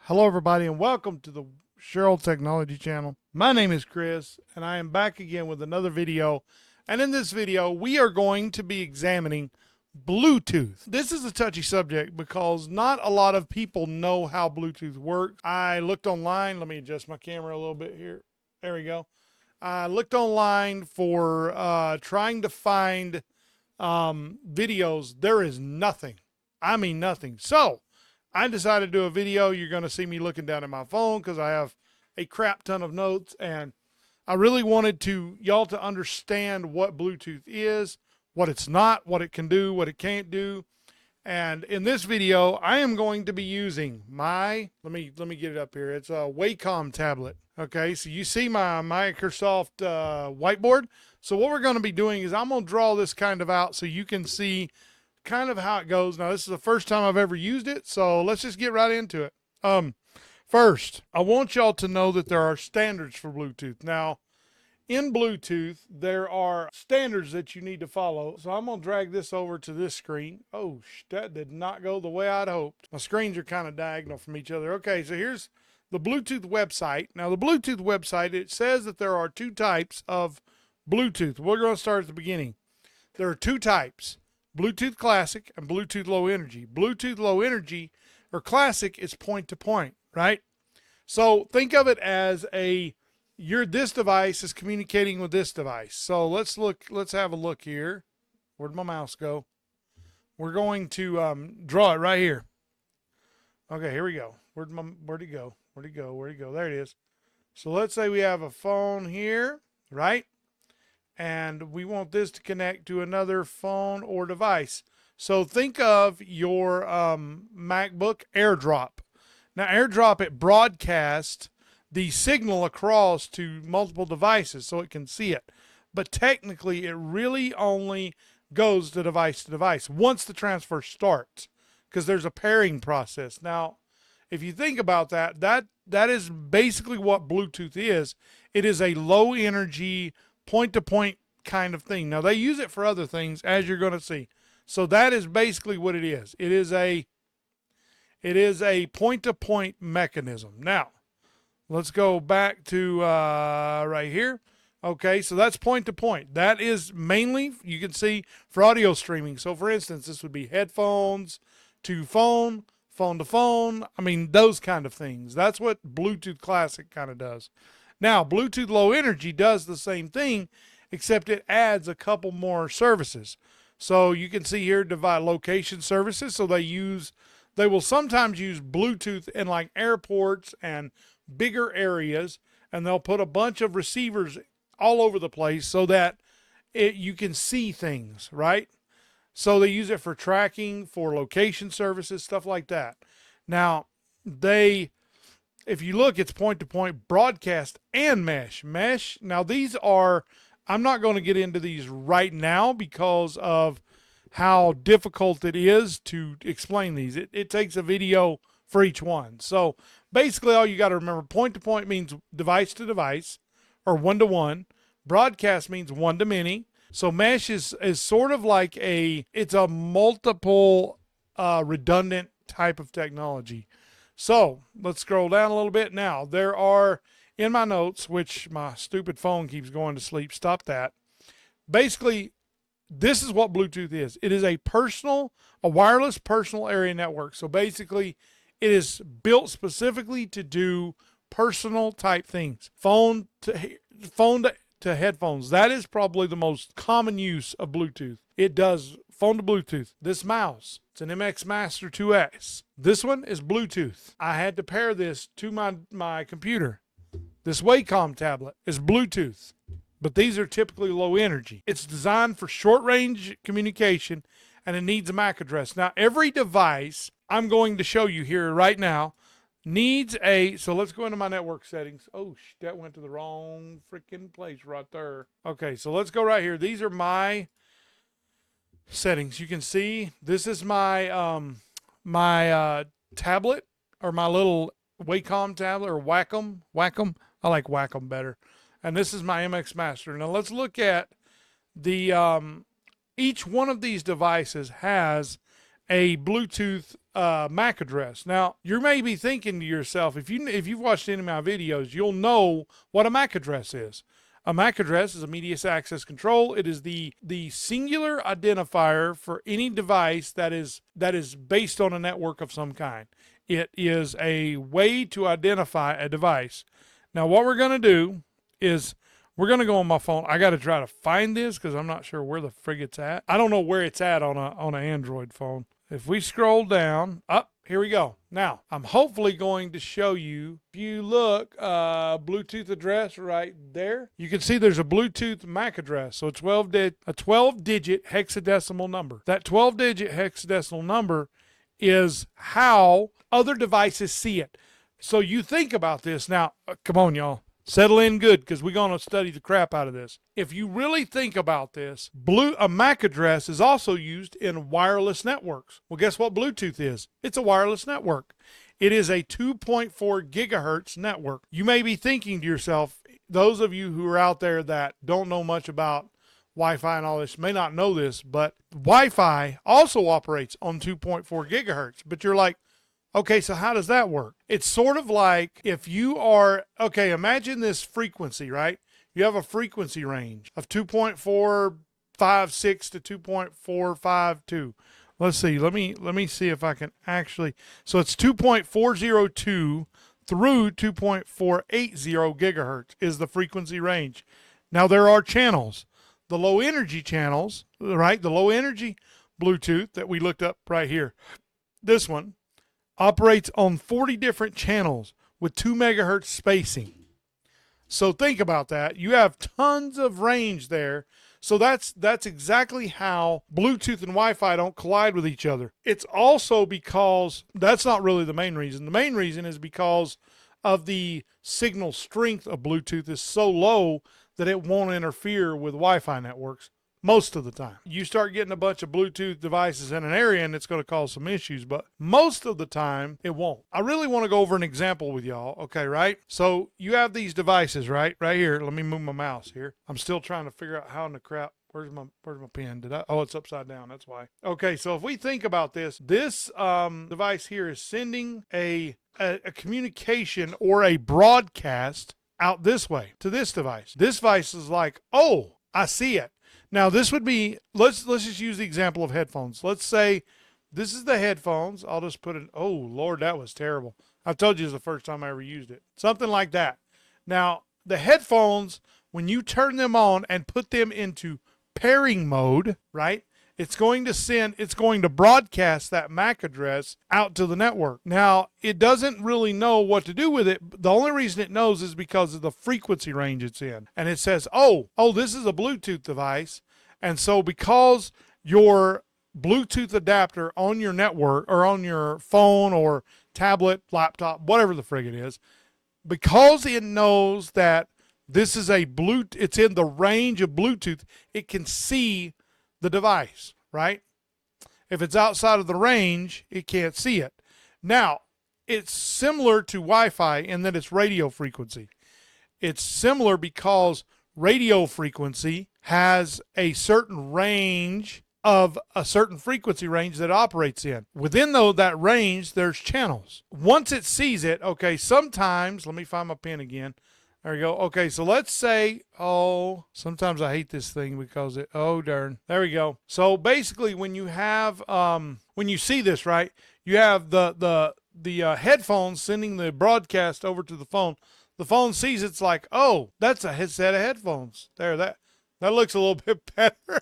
Hello, everybody, and welcome to the Cheryl Technology Channel. My name is Chris, and I am back again with another video. And in this video, we are going to be examining Bluetooth. This is a touchy subject because not a lot of people know how Bluetooth works. I looked online. Let me adjust my camera a little bit here. There we go. I looked online for trying to find videos. There is nothing. I mean, nothing. So I decided to do a video. You're going to see me looking down at my phone because I have a crap ton of notes, and I really wanted y'all to understand what Bluetooth is, what it's not, what it can do, what it can't do. And in this video, I am going to be using my, let me get it up here. It's a Wacom tablet. Okay, so you see my Microsoft whiteboard. So what we're going to be doing is I'm going to draw this kind of out so you can see kind of how it goes. Now, this is the first time I've ever used it, so let's just get right into it. First, I want y'all to know that there are standards for Bluetooth. Now, in Bluetooth, there are standards that you need to follow. So I'm going to drag this over to this screen. Oh, that did not go the way I'd hoped. My screens are kind of diagonal from each other. Okay, so here's the Bluetooth website. Now, the Bluetooth website, it says that there are two types of Bluetooth. We're going to start at the beginning. There are two types: Bluetooth Classic and Bluetooth Low Energy. Bluetooth Low Energy or Classic is point to point, right? So think of it as this device is communicating with this device. So let's have a look here. Where'd my mouse go? We're going to draw it right here. Okay, here we go. Where'd it go? Where'd it go? Where'd it go? There it is. So let's say we have a phone here, right? And we want this to connect to another phone or device. So think of your MacBook AirDrop. Now, AirDrop, it broadcasts the signal across to multiple devices so it can see it. But technically, it really only goes to device once the transfer starts, because there's a pairing process. Now, if you think about that, that is basically what Bluetooth is. It is a low energy point-to-point kind of thing. Now, they use it for other things, as you're going to see. So that is basically what it is. It is a point-to-point mechanism. Now, let's go back to right here. Okay, so that's point-to-point. That is mainly, you can see, for audio streaming. So, for instance, this would be headphones to phone, phone to phone. I mean, those kind of things. That's what Bluetooth Classic kind of does. Now, Bluetooth Low Energy does the same thing, except it adds a couple more services. So you can see here, divide location services. So they will sometimes use Bluetooth in like airports and bigger areas, and they'll put a bunch of receivers all over the place so that you can see things, right? So they use it for tracking, for location services, stuff like that. Now, if you look, it's point-to-point, broadcast, and mesh. Now these are, I'm not going to get into these right now because of how difficult it is to explain these. It takes a video for each one. So basically all you got to remember, point-to-point means device to device or one-to-one. Broadcast means one-to-many. So mesh is sort of like it's a multiple redundant type of technology. So let's scroll down a little bit. Now, there are, in my notes, which my stupid phone keeps going to sleep, stop that. Basically, this is what Bluetooth is. It is a wireless personal area network. So basically, it is built specifically to do personal type things. Phone to headphones. That is probably the most common use of Bluetooth. It does phone to Bluetooth. This mouse, it's an MX Master 2X. This one is Bluetooth. I had to pair this to my computer. This Wacom tablet is Bluetooth, but these are typically low energy. It's designed for short range communication, and it needs a MAC address. Now, every device I'm going to show you here right now needs so let's go into my network settings. Oh, that went to the wrong freaking place right there. Okay, so let's go right here. These are my settings. You can see this is my tablet, or my little Wacom tablet, or Wacom. I like Wacom better. And this is my MX Master. Now let's look at the each one of these devices has a Bluetooth MAC address. Now, you may be thinking to yourself, if you've watched any of my videos, you'll know what a MAC address is. A MAC address is immediate access control. It is the singular identifier for any device that is based on a network of some kind. It is a way to identify a device. Now, what we're going to do is we're going to go on my phone. I got to try to find this because I'm not sure where the frig it's at. I don't know where it's at on an Android phone. If we scroll down, up, here we go. Now, I'm hopefully going to show you, if you look, Bluetooth address right there, you can see there's a Bluetooth MAC address. So a 12-digit hexadecimal number. That 12-digit hexadecimal number is how other devices see it. So you think about this. Now, come on, y'all. Settle in good because we're going to study the crap out of this. If you really think about this, a MAC address is also used in wireless networks. Well, guess what Bluetooth is? It's a wireless network. It is a 2.4 gigahertz network. You may be thinking to yourself, those of you who are out there that don't know much about Wi-Fi and all this may not know this, but Wi-Fi also operates on 2.4 gigahertz. But you're like, okay, so how does that work? It's sort of like if you are, okay, imagine this frequency, right? You have a frequency range of 2.456 to 2.452. Let's see, let me see if I can actually, so it's 2.402 through 2.480 gigahertz is the frequency range. Now there are channels. The low energy channels, right? The low energy Bluetooth that we looked up right here. This one operates on 40 different channels with 2 megahertz spacing. So think about that. You have tons of range there. So that's exactly how Bluetooth and Wi-Fi don't collide with each other. It's also because that's not really the main reason. The main reason is because of the signal strength of Bluetooth is so low that it won't interfere with Wi-Fi networks most of the time. You start getting a bunch of Bluetooth devices in an area and it's going to cause some issues, but most of the time it won't. I really want to go over an example with y'all, okay, right? So you have these devices, right here. Let me move my mouse here. I'm still trying to figure out how in the crap, where's my pen? Oh, it's upside down, that's why. Okay, so if we think about this device here is sending a communication or a broadcast out this way to this device. This device is like, oh, I see it. Now this would be, let's just use the example of headphones. Let's say this is the headphones. I'll just put it, oh Lord, that was terrible. I've told you it's the first time I ever used it. Something like that. Now the headphones, when you turn them on and put them into pairing mode, right? It's going to broadcast that MAC address out to the network. Now, it doesn't really know what to do with it. The only reason it knows is because of the frequency range it's in. And it says, oh, this is a Bluetooth device. And so because your Bluetooth adapter on your network or on your phone or tablet, laptop, whatever the frig it is, because it knows that this is it's in the range of Bluetooth, it can see the device, right? If it's outside of the range, it can't see it. Now, it's similar to Wi-Fi in that it's radio frequency. It's similar because radio frequency has a certain range of a certain frequency range that it operates in. Within that range, there's channels. Once it sees it, okay, sometimes, let me find my pen again. There we go. Okay, so let's say, sometimes I hate this thing because darn. There we go. So basically when you have, when you see this, right, you have the headphones sending the broadcast over to the phone. The phone sees it's like, oh, that's a set of headphones. There, that looks a little bit better.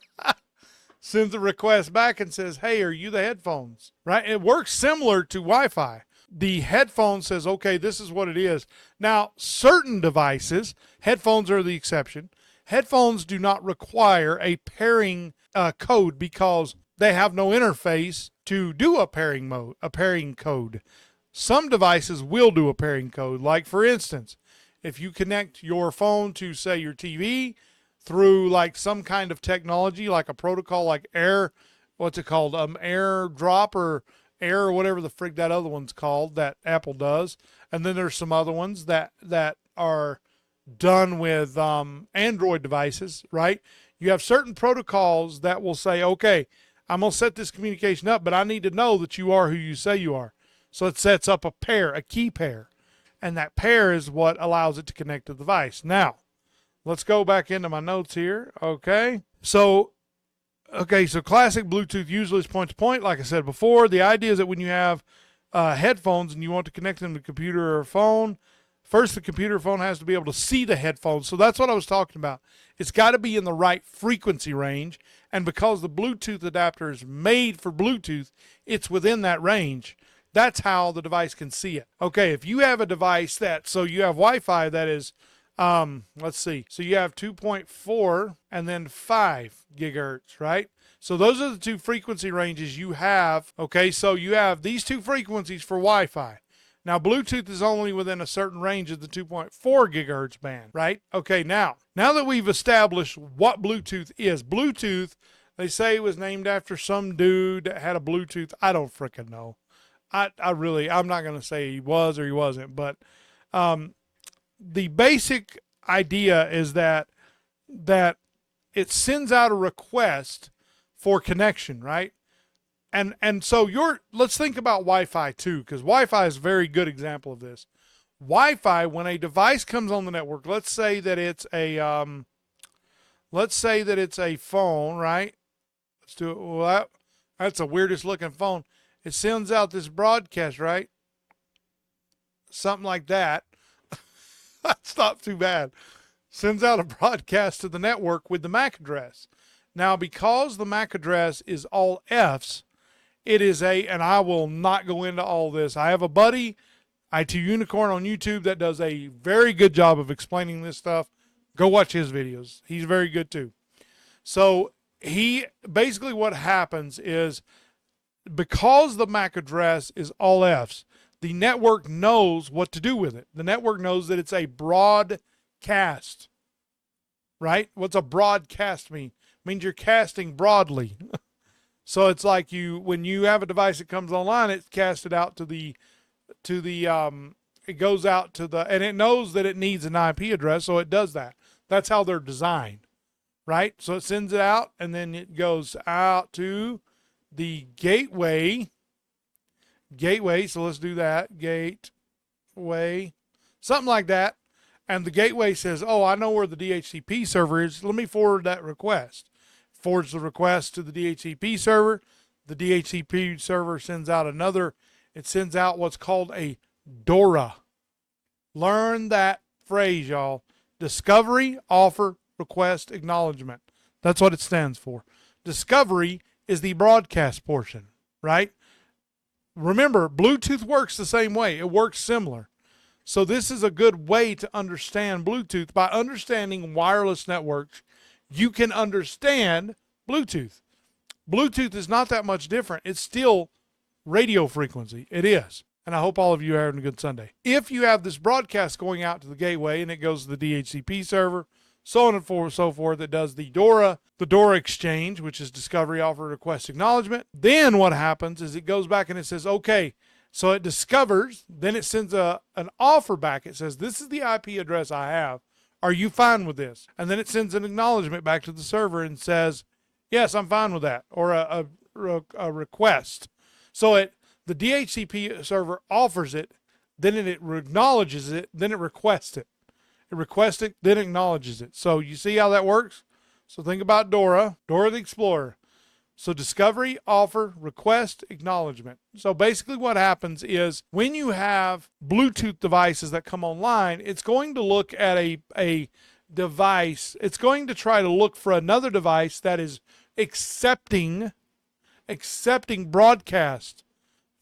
Sends a request back and says, hey, are you the headphones? Right? It works similar to Wi-Fi. The headphone says, okay, this is what it is. Now, certain devices, headphones are the exception. Headphones do not require a pairing code because they have no interface to do a pairing code. Some devices will do a pairing code. Like, for instance, if you connect your phone to, say, your TV through like some kind of technology, like a protocol like AirDrop or Air or whatever the frig that other one's called that Apple does. And then there's some other ones that are done with Android devices, right? You have certain protocols that will say, okay, I'm going to set this communication up, but I need to know that you are who you say you are. So it sets up a pair, a key pair. And that pair is what allows it to connect to the device. Now, let's go back into my notes here. Okay. So classic Bluetooth usually is point to point. Like I said before, the idea is that when you have headphones and you want to connect them to a computer or a phone, first the computer or phone has to be able to see the headphones. So that's what I was talking about. It's got to be in the right frequency range. And because the Bluetooth adapter is made for Bluetooth, it's within that range. That's how the device can see it. Okay, if you have a device so you have Wi-Fi that is, let's see. So you have 2.4 and then 5 gigahertz, right? So those are the two frequency ranges you have. Okay, so you have these two frequencies for Wi-Fi. Now, Bluetooth is only within a certain range of the 2.4 gigahertz band, right? Okay, now that we've established what Bluetooth is, Bluetooth, they say it was named after some dude that had a Bluetooth. I don't frickin' know. I'm not going to say he was or he wasn't, but the basic idea is that it sends out a request for connection, right? And so let's think about Wi-Fi too, because Wi-Fi is a very good example of this. Wi-Fi, when a device comes on the network, let's say that it's a phone, right? Let's do it. Well, that's the weirdest looking phone. It sends out this broadcast, right? Something like that. That's not too bad. Sends out a broadcast to the network with the MAC address. Now, because the MAC address is all Fs, it is and I will not go into all this. I have a buddy, IT Unicorn on YouTube, that does a very good job of explaining this stuff. Go watch his videos. He's very good too. So basically what happens is, because the MAC address is all Fs, the network knows what to do with it. The network knows that it's a broadcast, right? What's a broadcast mean? It means you're casting broadly. So it's like when you have a device that comes online, it's casted out it goes out to and it knows that it needs an IP address, so it does that. That's how they're designed, right? So it sends it out, and then it goes out to the gateway. So let's do that. Gateway, something like that. And the gateway says, oh, I know where the DHCP server is. Let me forward that request. Forwards the request to the DHCP server. The DHCP server sends out it sends out what's called a DORA. Learn that phrase, y'all. Discovery, Offer, Request, Acknowledgement. That's what it stands for. Discovery is the broadcast portion, right? Remember, Bluetooth works the same way. It works similar. So this is a good way to understand Bluetooth. By understanding wireless networks, you can understand Bluetooth. Bluetooth is not that much different. It's still radio frequency. It is. And I hope all of you are having a good Sunday. If you have this broadcast going out to the gateway and it goes to the DHCP server, so on and so forth, it does the DORA exchange, which is Discovery, Offer, Request, Acknowledgement. Then what happens is it goes back and it says, okay, so it discovers, then it sends an offer back. It says, this is the IP address I have. Are you fine with this? And then it sends an acknowledgement back to the server and says, yes, I'm fine with that, or a request. So the DHCP server offers it, then it acknowledges it, then it requests it. It requests it, then acknowledges it. So you see how that works? So think about Dora the Explorer. So discovery, offer, request, acknowledgement. So basically what happens is when you have Bluetooth devices that come online, it's going to look at a device. It's going to try to look for another device that is accepting broadcast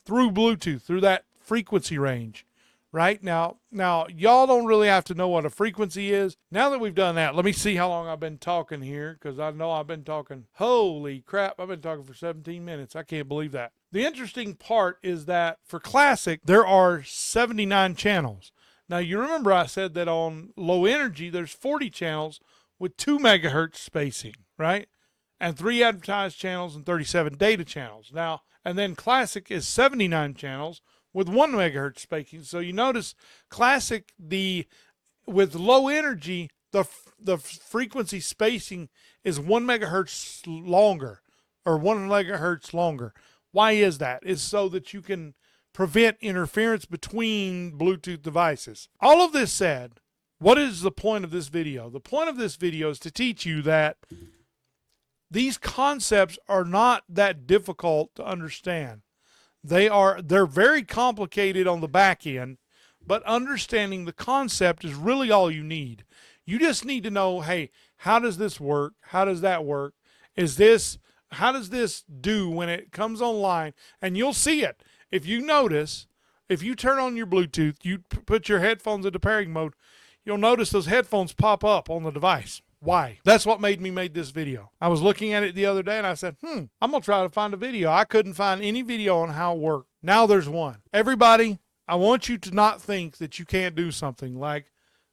through Bluetooth, through that frequency range. Right? Now, y'all don't really have to know what a frequency is. Now that we've done that, let me see how long I've been talking here, because I know I've been talking. Holy crap, I've been talking for 17 minutes. I can't believe that. The interesting part is that for Classic, there are 79 channels. Now, you remember I said that on low energy, there's 40 channels with 2 megahertz spacing, right? And 3 advertised channels and 37 data channels. Now, and then Classic is 79 channels with 1 megahertz spacing. So you notice Classic, with low energy, the frequency spacing is 1 megahertz longer. or 1 megahertz longer. Why is that? It's so that you can prevent interference between Bluetooth devices. All of this said, what is the point of this video? The point of this video is to teach you that these concepts are not that difficult to understand. They're very complicated on the back end, but understanding the concept is really all you need. You just need to know, hey, how does this work? How does that work? How does this do when it comes online? And you'll see it. If you notice, if you turn on your Bluetooth, you put your headphones into pairing mode, you'll notice those headphones pop up on the device. Why? That's what made me make this video. I was looking at it the other day and I said, I'm going to try to find a video. I couldn't find any video on how it worked. Now there's one. Everybody, I want you to not think that you can't do something. Like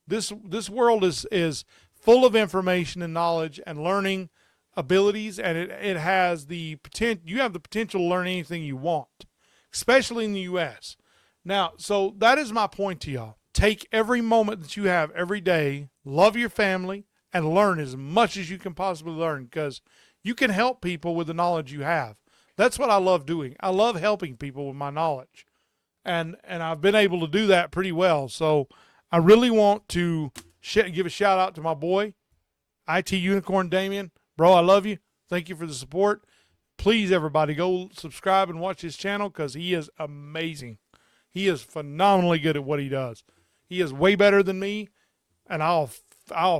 this world is full of information and knowledge and learning abilities, and it has the potential. You have the potential to learn anything you want, especially in the U.S. Now, so that is my point to y'all. Take every moment that you have every day, love your family, and learn as much as you can possibly learn, because you can help people with the knowledge you have. That's what I love doing. I love helping people with my knowledge. And I've been able to do that pretty well. So I really want to give a shout out to my boy, IT Unicorn Damien. Bro, I love you. Thank you for the support. Please, everybody, go subscribe and watch his channel because he is amazing. He is phenomenally good at what he does. He is way better than me, and I'll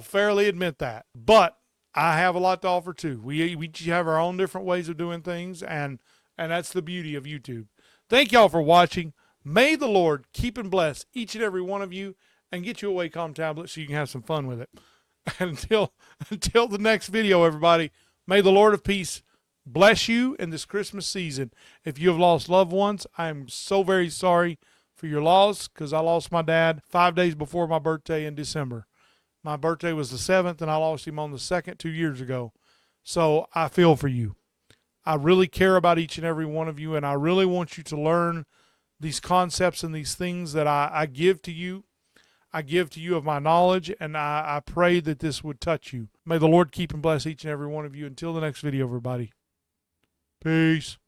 fairly admit that. But I have a lot to offer too. We each have our own different ways of doing things, and that's the beauty of YouTube. Thank y'all for watching. May the Lord keep and bless each and every one of you and get you a Wacom tablet so you can have some fun with it. And until the next video, everybody, may the Lord of peace bless you in this Christmas season. If you have lost loved ones, I am so very sorry for your loss, because I lost my dad 5 days before my birthday in December. My birthday was the 7th, and I lost him on the 2nd 2 years ago. So I feel for you. I really care about each and every one of you, and I really want you to learn these concepts and these things that I give to you. I give to you of my knowledge, and I pray that this would touch you. May the Lord keep and bless each and every one of you. Until the next video, everybody. Peace.